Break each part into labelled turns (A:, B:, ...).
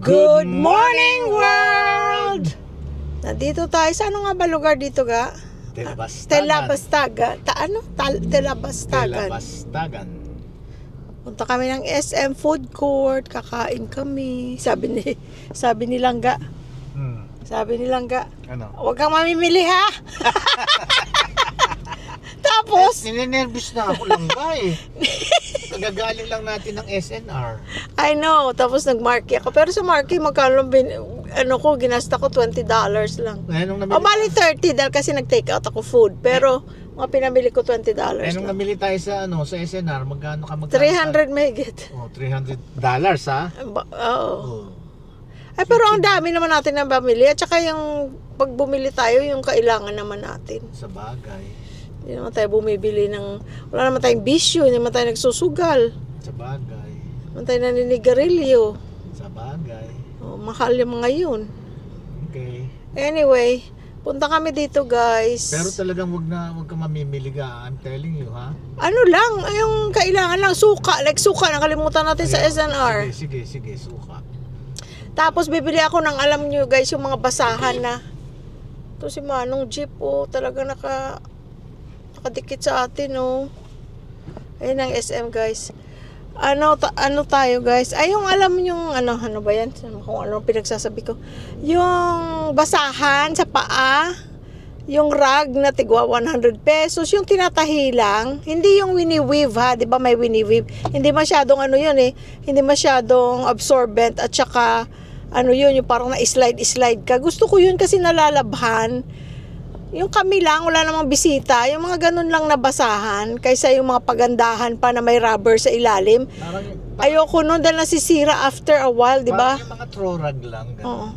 A: Good morning, world! Nandito tayo. Sa ano nga ba lugar dito, ga?
B: Telabastagan.
A: Telabastagan. Punta kami ng SM Food Court. Kakain kami. Sabi ni Langga. Sabi ni Langga.
B: Ano?
A: Huwag kang mamimili, ha? Tapos,
B: ninenervous na ako lang eh. Kagagaling lang natin ng SNR.
A: I know. Tapos nag-marky ako. Pero sa marky, magkano ginasta ko $20 lang. O bali 30 dahil kasi nag-take out ako food. Pero, mga pinamili ko $20
B: nung
A: lang.
B: namili tayo sa SNR, magkano ka
A: 300 mahigit.
B: Oh, $300 ha?
A: Oo. Ay, pero ang dami naman natin na pamili. At saka yung pag bumili tayo, yung kailangan naman natin.
B: Sa bagay.
A: Hindi naman tayo bumibili ng... Wala naman tayong bisyo. Hindi naman tayo nagsusugal.
B: Sa bagay.
A: Hindi naman tayo naninigarilyo.
B: Sa bagay.
A: Oh, mahal yung mga yun.
B: Okay.
A: Anyway, punta kami dito, guys.
B: Pero talagang wag ka mamimili ka. I'm telling you, ha?
A: Ano lang, yung kailangan lang, suka. Like suka, nakalimutan natin sa SNR.
B: Sige, suka.
A: Tapos bibili ako ng, alam nyo guys, yung mga basahan na. Ito si Manong Jeep, talaga nakadikit sa atin, Ayun ang SM, guys. Ano tayo, guys? Ay, yung alam yung, ano ba yan? Kung ano pinagsasabi ko. Yung basahan sa paa, yung rag na tigwa 100 pesos, yung tinatahi lang, hindi yung wini-weave, ha? Di ba may wini-weave? Hindi masyadong yun, hindi masyadong absorbent at saka yun, yung parang na-slide ka. Gusto ko yun kasi nalalabhan. Yung kami lang, wala namang bisita. Yung mga ganun lang na basahan, kaysa yung mga pagandahan pa na may rubber sa ilalim. Ayoko nun dahil nasisira after a while, di ba?
B: Yung mga throw rag lang.
A: Oo.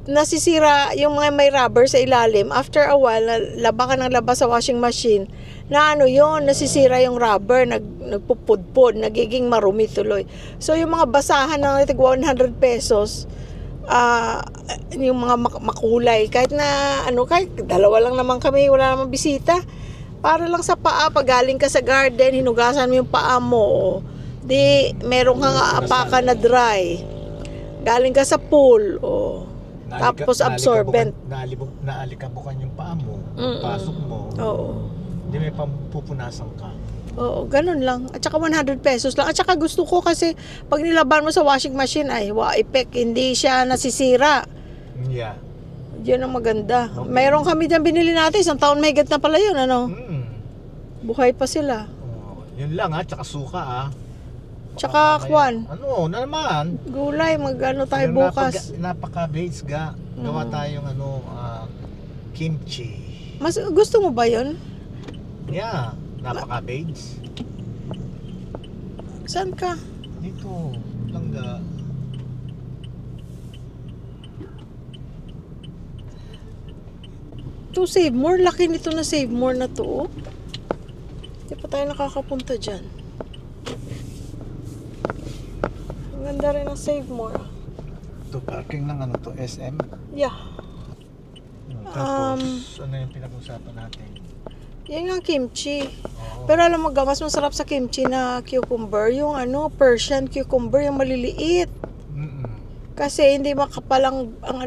A: Nasisira yung mga may rubber sa ilalim. After a while, laba ka ng laba sa washing machine. Na nasisira yung rubber, nagpupudpud, nagiging marumi tuloy. So yung mga basahan ng 100 pesos, yung mga makulay, kahit dalawa lang naman kami, wala namang bisita, para lang sa paa, pag galing ka sa garden, hinugasan mo yung paa mo, di meron kang apakan na dry, galing ka sa pool, tapos absorbent,
B: naalikabukan yung paa mo, pasok mo, hindi may pampupunasan ka.
A: Oo, ganun lang. At saka 100 pesos lang. At saka gusto ko kasi pag nilaban mo sa washing machine, epek, hindi siya nasisira.
B: Yeah.
A: Yun ang maganda. Okay. Mayroon kami dyan binili natin. Isang taon may na pala yun, Buhay pa sila.
B: Yun lang, tsaka suka,
A: Tsaka kwan.
B: Na naman?
A: Gulay, tayo bukas.
B: Napaka-base ga. Gawa tayong kimchi.
A: Mas gusto mo ba yun?
B: Yeah. Napaka-beige.
A: Saan ka?
B: Dito, Langga.
A: To Save More, laki nito na Save More na to. Hindi pa tayo nakakapunta dyan. Ang ganda rin ng Save More.
B: Ito, parking ng SM?
A: Yeah.
B: Tapos, ano yung pinag-usapan natin?
A: Yan ang kimchi. Pero alam mo, mas masarap sa kimchi na cucumber, yung Persian cucumber, yung maliliit. Kasi hindi makapalang ang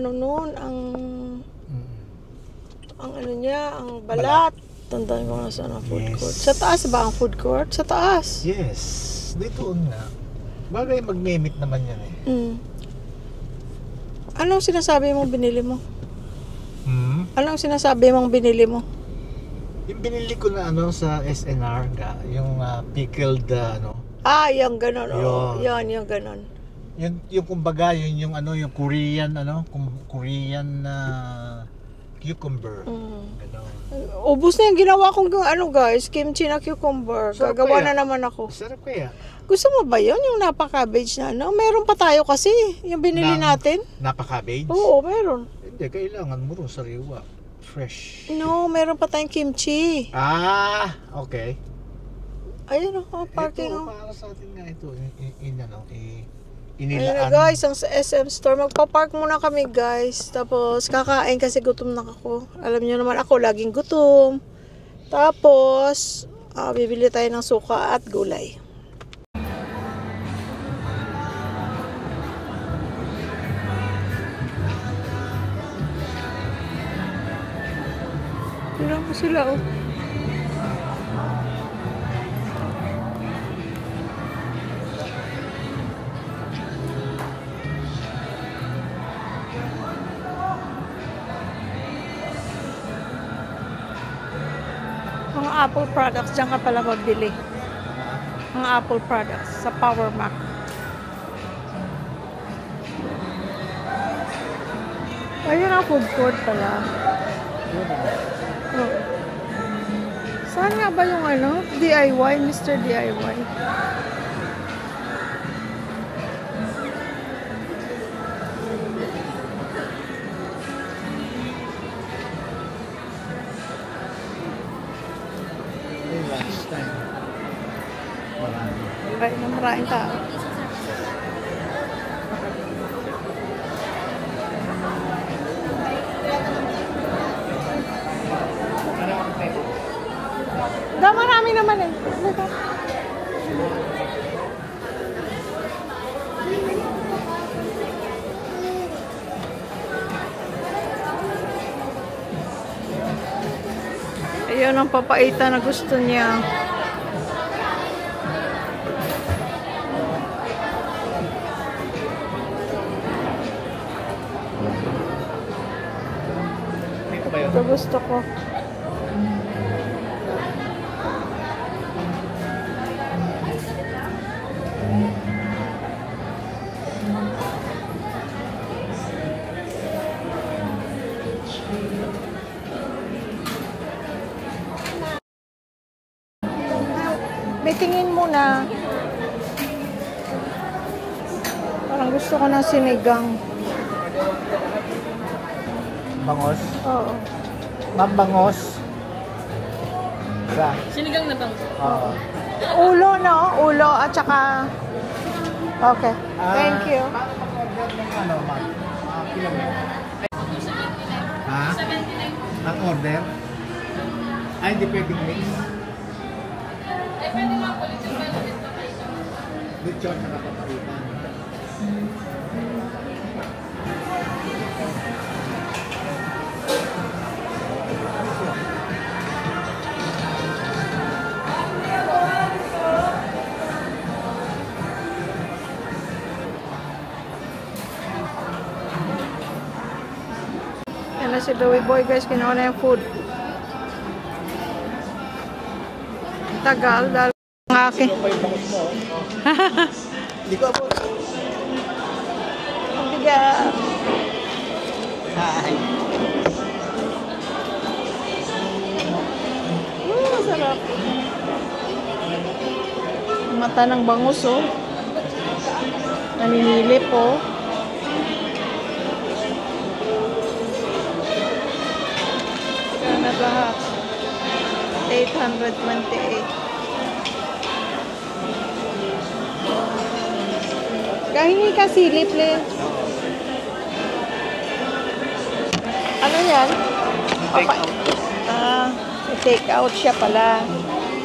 A: balat. Tandaan ko na sa food court. Sa taas ba ang food court? Sa taas.
B: Yes. Dito nga. Bagay mag-mimit naman yan
A: Anong sinasabi mong binili mo? Anong sinasabi mong binili mo?
B: Yung binili ko na sa SNR, yung pickled
A: yung ganon. Yung ganon.
B: Yung kumbaga, yung Korean Korean cucumber. Ganon.
A: Ubus na yung ginawa kong guys, kimchi na cucumber. Gagawa na naman ako.
B: Sarap kaya.
A: Gusto mo ba yun? Yung napaka-cabbage na Meron pa tayo kasi, yung binili natin.
B: Napaka-cabbage?
A: Oo, meron.
B: Hindi, kailangan mo rin sariwa. Fresh.
A: No, meron pa tayong kimchi.
B: Okay.
A: Ayun parking.
B: Ito, para sa atin nga ito.
A: Ayun na guys, ang SM store. Magpa-park muna kami guys. Tapos kakain kasi gutom na ako. Alam niyo naman ako, laging gutom. Tapos, bibili tayo ng suka at gulay. sila, oh. Mga Apple products, dyan ka pala magbili. Mga Apple products sa Power Mac. Ayun ang food court pala. Oh. Saan nga ba yung ano? DIY, Mr. DIY?
B: Last time. Marami.
A: Ay, maraming tao. Marami naman eh. Ayun ang papaita na gusto niya. Ito gusto ko. May tingin muna. Parang gusto ko ng sinigang.
B: Bangos?
A: Oo.
B: Mambangos? Sa?
C: Sinigang na bang?
B: Oo.
A: Ulo, no? Ulo at saka... Okay. Thank you.
B: Paano mag-order ng ano, ma'am? Kilometer? Ha?
C: 79.
B: Ang order? Ay, hindi pwedeng mix.
C: Eh, pwede mga po lechon ba?
B: Lechon na kapapalitan.
A: Yan na si Louie Boy, guys. Kinuha na yung food. Tagal dahil ang akin.
B: Ano pa yung bangos mo? Hindi ko abot.
A: Ang bigat.
B: Hi.
A: Sarap. Mata ng bangus, oh. Naninilip, oh. Kaya lahat. 828. Kahingi ka silip, le. Ano yan? Take out siya pala.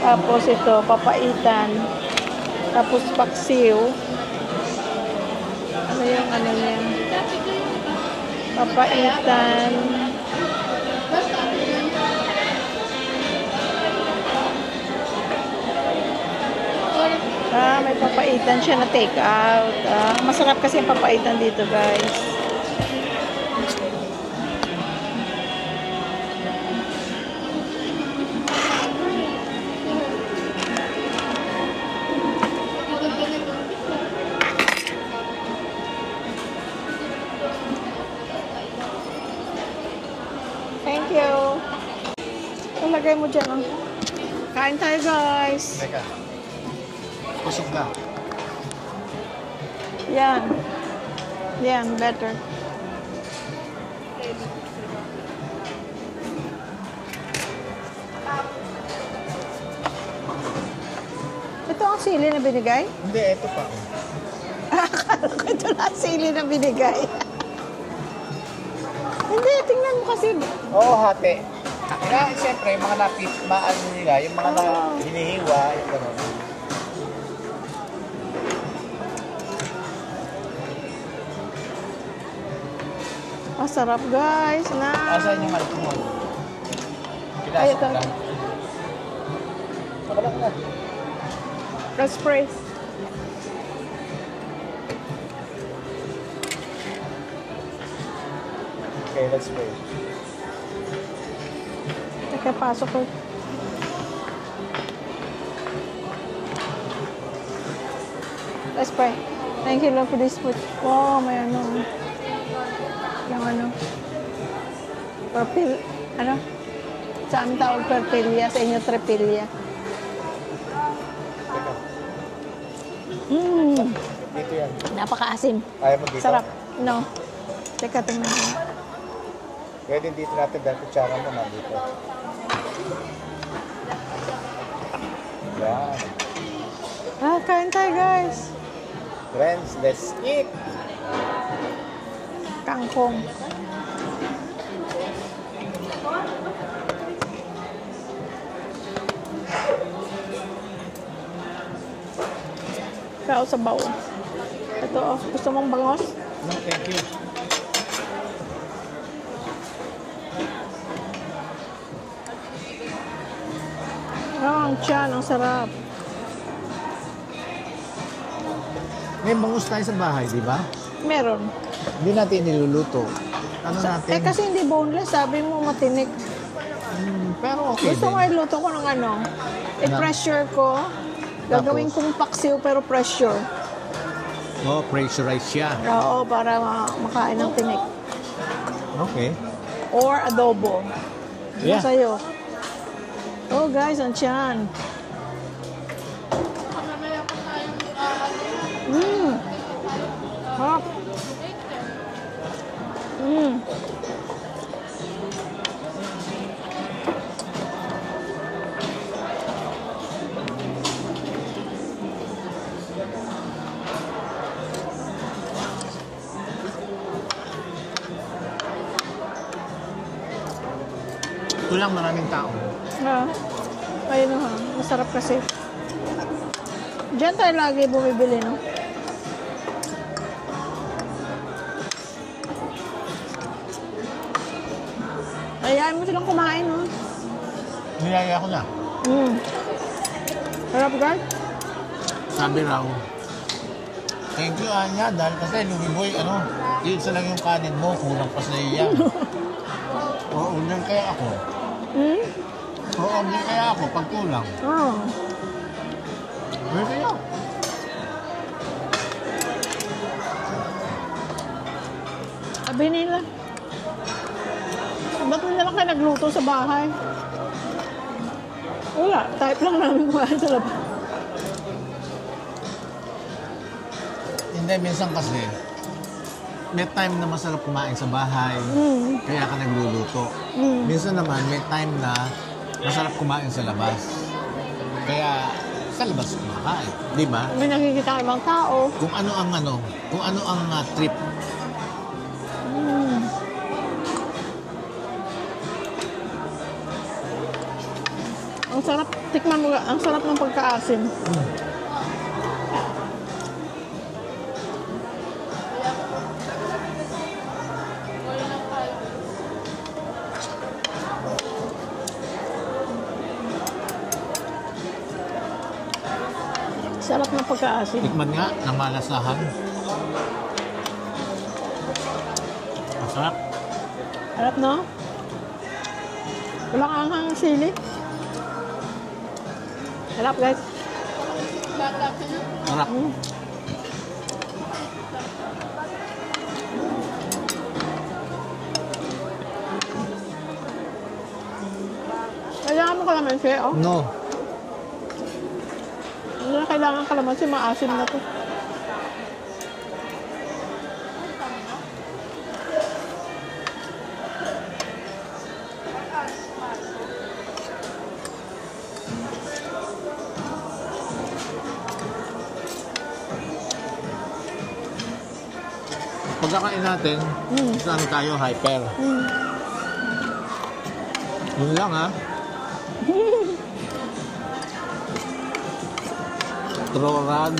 A: Tapos ito, papaitan. Tapos paksiw. Ano yung ano niya? Papaitan. May papaitan siya na take out. Masarap kasi yung papaitan dito, guys. Thank you. Ilagay mo dyan, oh. Kain tayo, guys.
B: Teka. Kusog ka.
A: Yan. Yan, better. Ito ang sili na binigay?
B: Hindi, ito pa.
A: Akala ko ito na sili na binigay. Hindi, tingnan mo kasi.
B: Oo, hati. Kaya, siyempre, yung mga napit, maano nila, yung mga na hinihiwa, yung gano'n.
A: Masarap, guys. Na.
B: Asan yung malak mo? Pinasok
A: ito.
B: lang. Nakalak na.
A: Let's spray.
B: Okay, let's pray.
A: Teka, pasok ko. Let's pray. Thank you, Lord, for this food. Wow, may ano. Yung ano. Perpil. Ano? Sa amin tawag perpilya, sa inyo trepilya.
B: Teka,
A: Mmm.
B: dito yan.
A: Napakaasim.
B: Ayaw mo dito?
A: Sarap. No. Teka, tingnan mo.
B: Pwede dito natin dahil kutsara mo nandito. Yan.
A: Ah, kain tayo, guys.
B: Friends, let's eat!
A: Kangkong. Kaya sa bawo. Ito, oh. Gusto mong bangos?
B: No, thank you.
A: Ah, ang tiyan. Ang sarap.
B: May bangus tayo sa bahay, di ba?
A: Meron.
B: Hindi natin niluluto. Ano natin?
A: Eh, kasi hindi boneless. Sabi mo matinik.
B: Pero okay
A: Gusto ko
B: din.
A: iluto ko ng ano. I-pressure ko. Gagawin kong paksiw pero pressure.
B: Oh, pressurized siya.
A: Oo, para makain ng tinik.
B: Okay.
A: Or adobo.
B: Yeah.
A: Ano sa'yo? Oh, guys, ang tiyan. Harap.
B: Kulang maraming tao.
A: Ah, ayun ha. Masarap kasi. Diyan tayo lagi bumibili, no? Ayayin mo silang kumain, no?
B: Niyaya ko na.
A: Sarap, guys.
B: Sabi raw, thank you, Anya, dahil kasi Lumiboy, isa lang yung kanin mo, kulang pa sa iya. Oo, ulan kaya ako. Oo, ulan kaya ako pag kulang.
A: Oh.
B: Ulan kaya.
A: Sabi nila. Ba't na lang kayo nagluto sa bahay? Wala. Type lang namin kumain sa labas.
B: Hindi, minsan kasi, may time na masarap kumain sa bahay, kaya ka nagluluto. Minsan naman, may time na masarap kumain sa labas. Kaya, sa labas kumakain. Di ba?
A: May nakikita ibang tao.
B: Kung ano ang trip.
A: Ang sarap. Tikman mo. Ang sarap ng pagkaasim. Sarap ng pagkaasim.
B: Tikman nga ng malasahan. Masarap.
A: Sarap, no? Walang anghang sili. Sarap, guys.
B: Sarap.
A: Kailangan mo kalamansi, oh.
B: No.
A: Hindi na kailangan kalamansi, maasim na to.
B: Pagkakain natin, saan tayo hyper. Yun lang, ha? Troran,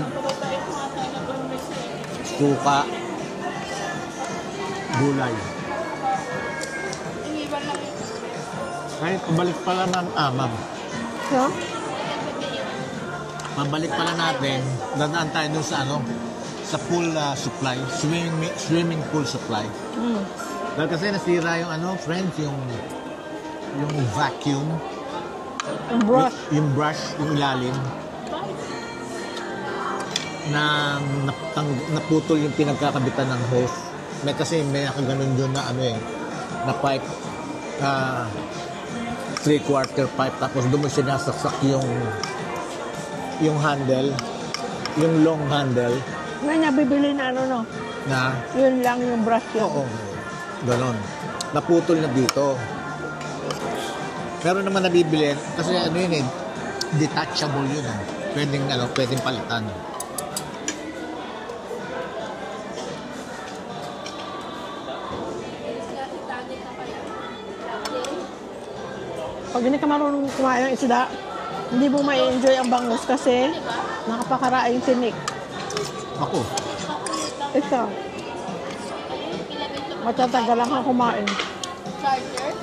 B: suka, gulay. Kahit pabalik pala ma'am.
A: No?
B: Pabalik pala natin, dadaan tayo dun sa sa pool supply, swimming pool supply.
A: Mm.
B: Dahil kasi nasira yung friends, yung vacuum,
A: Ang brush.
B: yung brush, yung ilalim. Na naputol yung pinagkakabitan ng hose. Kasi may nakaganon doon na na pipe, 3/4 pipe, tapos doon mo sinasaksak yung handle, yung long handle
A: Nga niya bibili na no?
B: na
A: Yun lang yung brush yun.
B: oo, ganon. Naputol na dito. Pero naman nabibili kasi yun detachable yun pwedeng palitan.
A: Pag hindi ka marunong kumain ng isda, hindi mo ma-enjoy ang bangus kasi nakapakaraing tinik.
B: Ako,
A: Ito. Matatagal lang kang kumain.
C: Charger?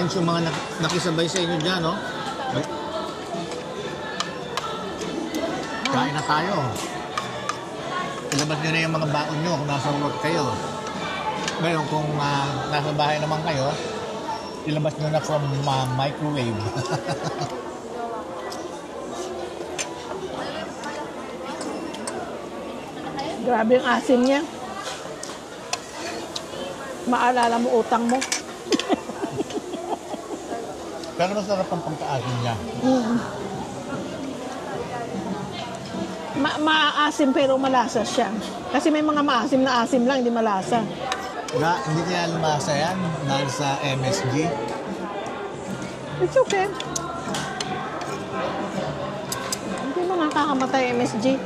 B: friends, yung mga nakisabay sa inyo dyan, no? Kain na tayo. Ilabas nyo na yung mga baon nyo kung nasa work kayo. Ngayon, kung nasa bahay naman kayo, ilabas nyo na from microwave.
A: Grabe ang asim niya. Maalala mo utang mo.
B: Pero masarap ang pagkaasin niya.
A: Maasim pero malasa siya. Kasi may mga maasim na asim lang, hindi malasa.
B: Hindi kaya lumasa yan dahil sa MSG.
A: It's okay. Hindi mo nakakamatay MSG.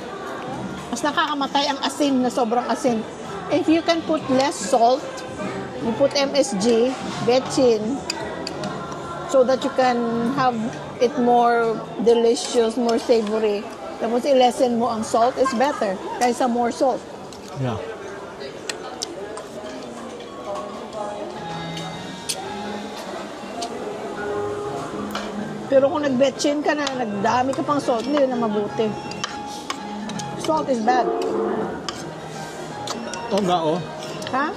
A: Mas nakakamatay ang asin na sobrang asin. If you can put less salt, you put MSG, betchin, so that you can have it more delicious, more savory. Tapos i-lessen mo ang salt, is better kaysa more salt.
B: Yeah.
A: Pero kung nag-betchin ka na, nagdami ka pang salt, hindi na mabuti. Salt is bad.
B: Oo nga, oh.
A: Ha?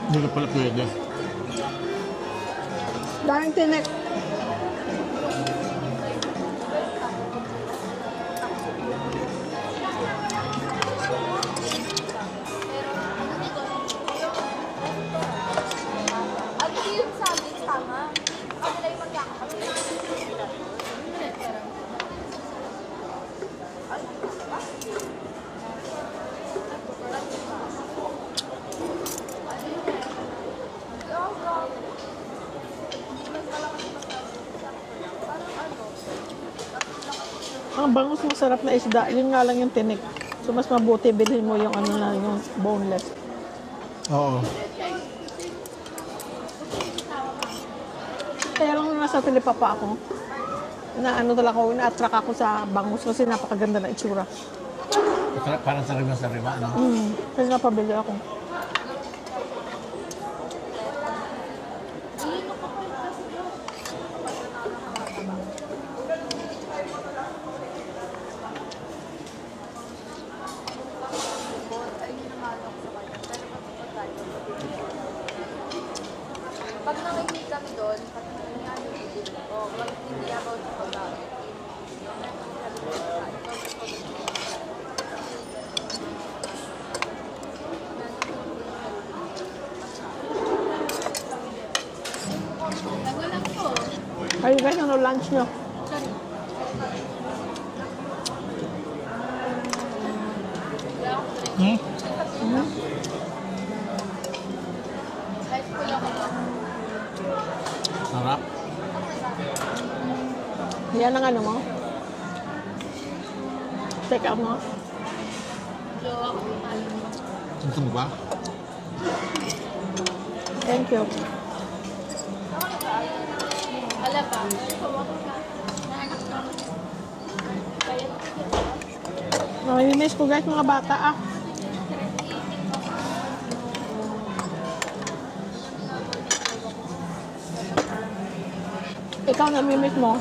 B: Hindi na pala pwede.
A: Daming tinik.
C: At yung sa amin, tama. Ako nila yung magkakapit.
A: Ang bangus masarap na isda, yun nga lang yung tinik. So mas mabuti bilhin mo yung yung boneless.
B: Oo.
A: Kaya lang nung nasa Tilipapa ako, na-attract ako sa bangus kasi napakaganda na itsura.
B: Parang sariwa, no?
A: Kaya napabili ako.
C: Pag nakinig kami doon, pag nangyari pag hindi about sa pagkain. Nagulang ko.
A: Kayo guys, ano lunch nyo?
B: Hmm?
C: High school ako.
A: Yan ang ano mo? Take out mo?
B: Gusto mo ba?
A: Thank you.
C: Alam ba?
A: Namimiss ko guys mga bata ah. Ikaw namimiss mo?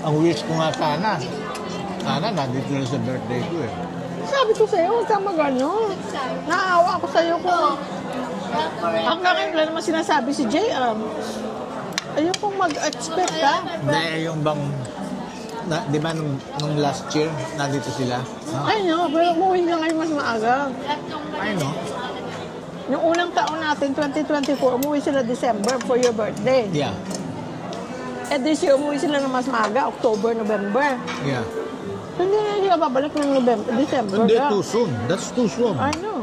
B: Ang wish ko nga sana nandito na sa birthday ko eh.
A: Sabi ko sa'yo, huwag kang mag-ano. Naawa ako sa'yo ko. Hanggang ngayon wala naman sinasabi si JM. Ayokong mag-expect ha.
B: Hindi, yung bang, di ba nung last year, nandito sila?
A: I know, pero umuwi na ngayon mas maaga.
B: I know.
A: Yung unang taon natin, 2024, umuwi sila December for your birthday.
B: Yeah.
A: Eh this year, umuwi sila na mas maaga, October, November.
B: Yeah.
A: Hindi na sila babalik ng November, December.
B: Hindi,
A: yeah.
B: too soon. That's too soon.
A: I know.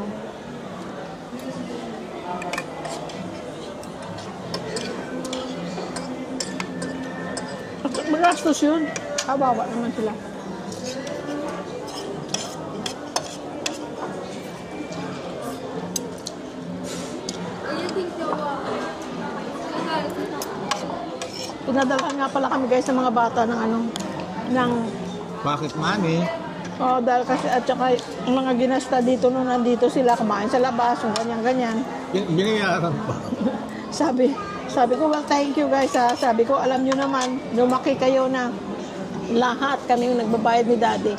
A: Magastos yun. Kawawa naman sila. Pinadalhan nga pala kami guys ng mga bata ng ano, ng
B: Bakit money?
A: oh, dahil kasi at saka yung mga ginasta dito nung nandito sila kumain sa labas, yung ganyan-ganyan.
B: Binayaran pa.
A: Sabi ko, well, thank you guys ha. Sabi ko, alam nyo naman, lumaki kayo na lahat kami yung nagbabayad ni Daddy.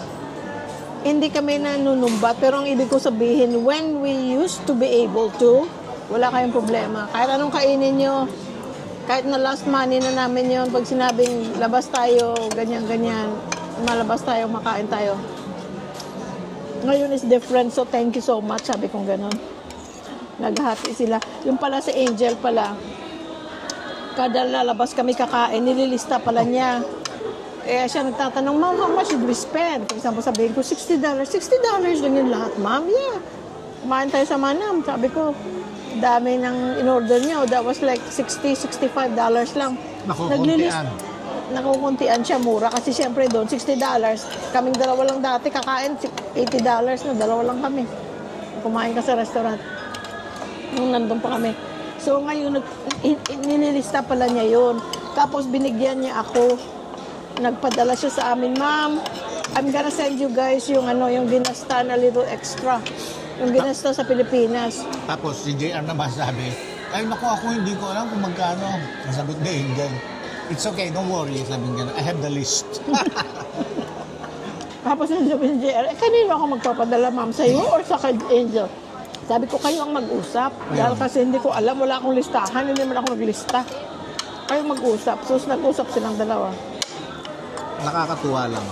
A: Hindi kami nanunumbat, pero ang ibig ko sabihin, when we used to be able to, wala kayong problema. Kahit anong kainin nyo, kahit na last money na namin yon pag sinabing labas tayo, ganyan-ganyan, malabas tayo, makain tayo. Ngayon is different, so thank you so much, sabi kong ganon. Naghati sila. Yung pala si Angel pala, kada lalabas kami kakain, nililista pala niya. Kaya siya nagtatanong, Ma'am, how much did we spend? For example, sabihin ko, $60. $60 lang yun lahat, Ma'am? Yeah. Kumain tayo sa Manam. Sabi ko, dami ng in-order niya. That was like $60, $65 lang.
B: Nakukuntian.
A: Nakukuntian siya, mura. Kasi siyempre doon, $60. Kaming dalawa lang dati, kakain, $80 na, dalawa lang kami. Kumain ka sa restaurant. Nung nandun pa kami. So ngayon, nililista pala niya yun. Tapos binigyan niya ako. Nagpadala siya sa amin, Ma'am, I'm gonna send you guys yung yung ginasta na little extra. Yung ginasta sa Pilipinas.
B: Tapos si JR naman sabi, ay naku, ako hindi ko alam kung magkano. Nasagot na Angel. It's okay, don't worry. Sabi nga, I have the list.
A: Tapos sabi ni JR, kanino ako magpapadala, Ma'am? Sa'yo or sa kay Angel? Sabi ko, kayo ang mag-usap. Dahil kasi hindi ko alam, wala akong listahan, hindi man ako naglista. Kayo mag-usap. So, nag-usap silang dalawa.
B: Nakakatuwa lang.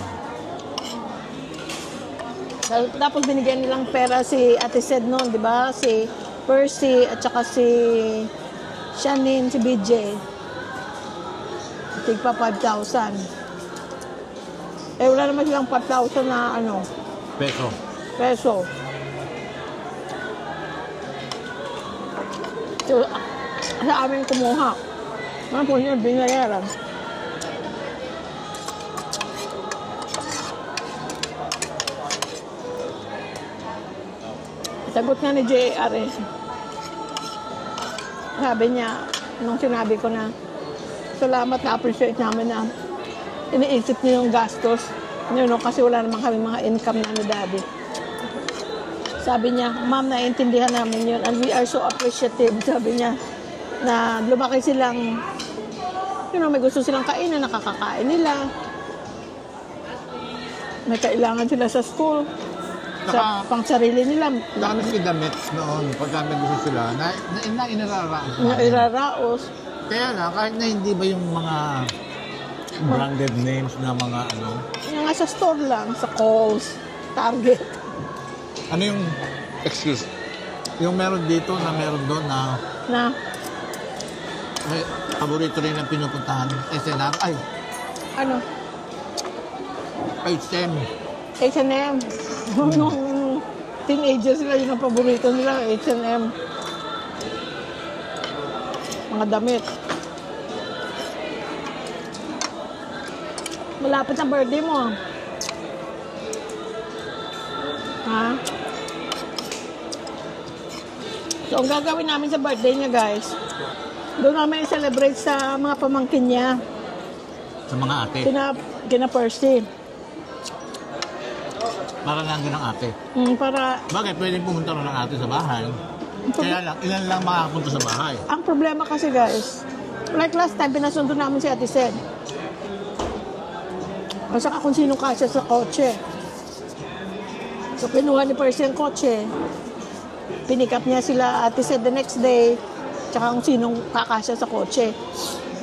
A: Tapos binigyan nilang pera si Ate Sed noon, di ba? Si Percy at saka si Shanine, si BJ. Tigpa 5,000. Eh, wala naman silang 5,000 na peso. So, sa amin kumuha. Ano po yun, binayaran. Sagot nga ni JR eh. Sabi niya, nung sinabi ko na, salamat na appreciate namin na iniisip niyo yung gastos. Kasi wala naman kami mga income na ni Daddy. Sabi niya, Ma'am, naiintindihan namin yun and we are so appreciative. Sabi niya, na lumaki silang, may gusto silang kainin, nakakakain nila. May kailangan sila sa school. Sa pang sarili nila.
B: Dami si damit noon, pagka may gusto sila, na inararaos.
A: Nairaraos.
B: Kaya na, kahit na hindi ba yung mga branded names na mga
A: Yung nga sa store lang, sa Kohl's, Target.
B: Ano yung excuse? Yung meron dito na meron doon na may paborito rin ang pinupuntahan. SNR. Ay!
A: Ano?
B: HM.
A: H&M. Nung teenagers sila, yun ang paborito nila, H&M. Mga damit. Malapit na birthday mo. Ha? So, ang gagawin namin sa birthday niya, guys, doon namin i-celebrate sa mga pamangkin niya.
B: Sa mga ate.
A: Kina Percy.
B: Para lang din ng ate.
A: Para,
B: Bakit? Pwede pumunta rin ng ate sa bahay. Kaya lang, ilan lang makakapunta sa bahay.
A: ang problema kasi, guys, like last time, pinasundo namin si Ate Sen. At saka kung sino kasya sa kotse. So, pinuha ni Percy ang kotse. Pinick up niya sila Ate Sen the next day. Tsaka kung sinong kakasya sa kotse.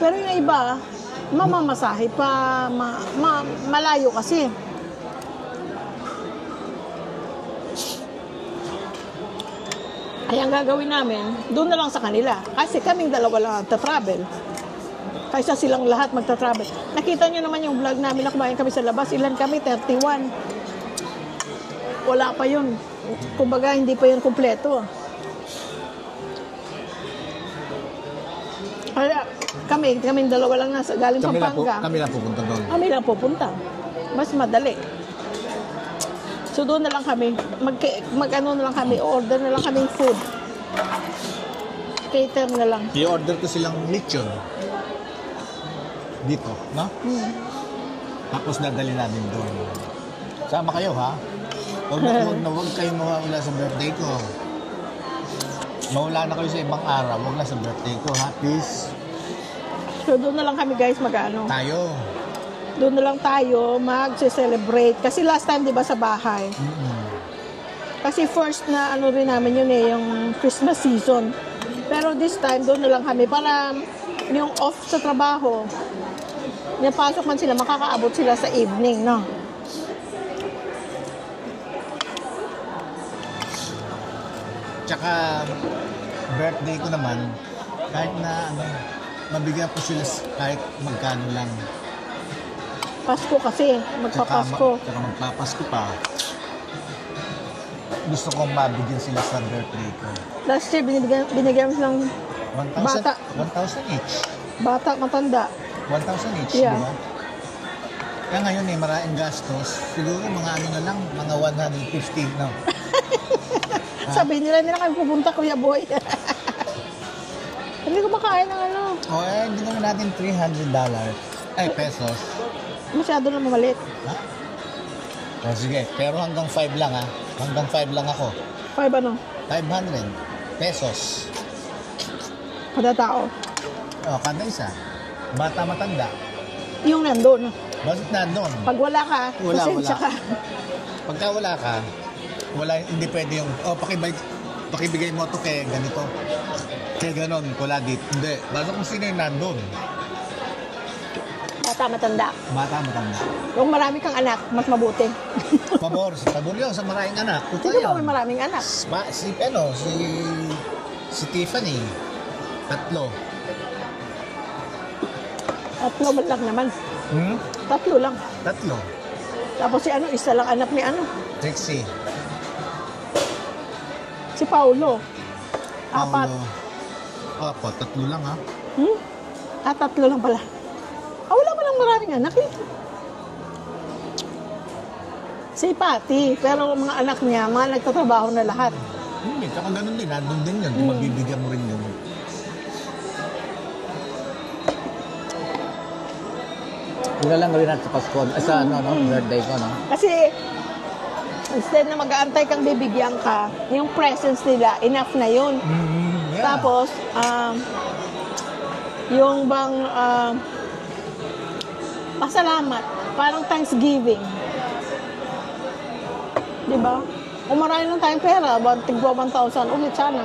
A: Pero yung iba, mamamasahe pa, malayo kasi. Ay, ang gagawin namin, doon na lang sa kanila. Kasi kaming dalawa lang magta-travel. Kaysa silang lahat magta-travel. Nakita nyo naman yung vlog namin na kumain kami sa labas. Ilan kami? 31. Wala pa yun. Kumbaga, hindi pa yun kumpleto. Kaya kaming dalawa lang nasa galing Pampanga.
B: Kami lang pupunta doon.
A: Kami lang pupunta. Mas madali. So doon na lang kami, mag-ano na lang kami, order na lang kaming food. Cater na lang.
B: I-order ko silang lechon. Dito, no? Tapos dadali namin doon. Sama kayo, ha? Huwag kayong mawawala sa birthday ko. Mawala na kayo sa ibang araw, huwag na sa birthday ko, ha? Peace.
A: So doon na lang kami, guys, mag-ano.
B: Tayo.
A: Doon na lang tayo mag-celebrate. Kasi last time, di ba, sa bahay. Kasi first na ano rin namin yun yung Christmas season. Pero this time, doon na lang kami para yung off sa trabaho, napasok man sila, makakaabot sila sa evening, no?
B: Tsaka, birthday ko naman, kahit na mabigyan ko sila kahit magkano lang.
A: Pasko kasi, magpapasko.
B: Tsaka magpapasko pa. Gusto kong mabigyan sila sa birthday ko.
A: Last year, binigyan mo silang
B: 1,000
A: Bata.
B: 1,000 each.
A: bata, matanda.
B: 1,000 each,
A: Yeah.
B: di ba? Kaya ngayon maraming gastos. Siguro mga ano na lang, mga 150 na.
A: Sabihin nila kami pupunta, Kuya Boy. Hindi ko makain ng ano.
B: Hindi naman natin $300. Ay, pesos.
A: Masyado na mamalit.
B: Ha? Sige, pero hanggang 5 lang, ha? Hanggang 5 lang ako.
A: 5 ano?
B: 500 pesos.
A: Kada tao.
B: Kada isa. Bata matanda.
A: Yung nandun.
B: Bakit nandun?
A: Pag wala ka, pasensya ka.
B: Pagka wala ka, hindi pwede yung, pakibigay mo ito kay ganito. Kay ganon, wala dito. Hindi. Basta kung sino yung nandun.
A: Bata, matanda.
B: Bata matanda.
A: Kung marami kang anak, mas mabuti.
B: Pabor yun sa maraming anak.
A: Sino ba may maraming anak?
B: Si Tiffany. 3.
A: 3 man lang naman. 3 lang.
B: 3.
A: Tapos si isa lang anak ni
B: Trixie.
A: si Paulo. 4.
B: Opo, 3 lang, ha?
A: 3 lang pala. Wala man lang maraming anak eh. Si Patty, pero mga anak niya, mga nagtatrabaho na lahat.
B: Tsaka ganun din, nandun din yun. Mabibigyan mo rin yun. Wala lang gawin natin sa Pasko. Birthday ko, no?
A: Kasi, instead na mag-aantay kang bibigyan ka, yung presence nila, enough na yun.
B: Yeah.
A: Tapos, yung bang pasalamat, parang Thanksgiving. Diba? Kung marami lang tayong pera, tigwa 1,000 ulit sana.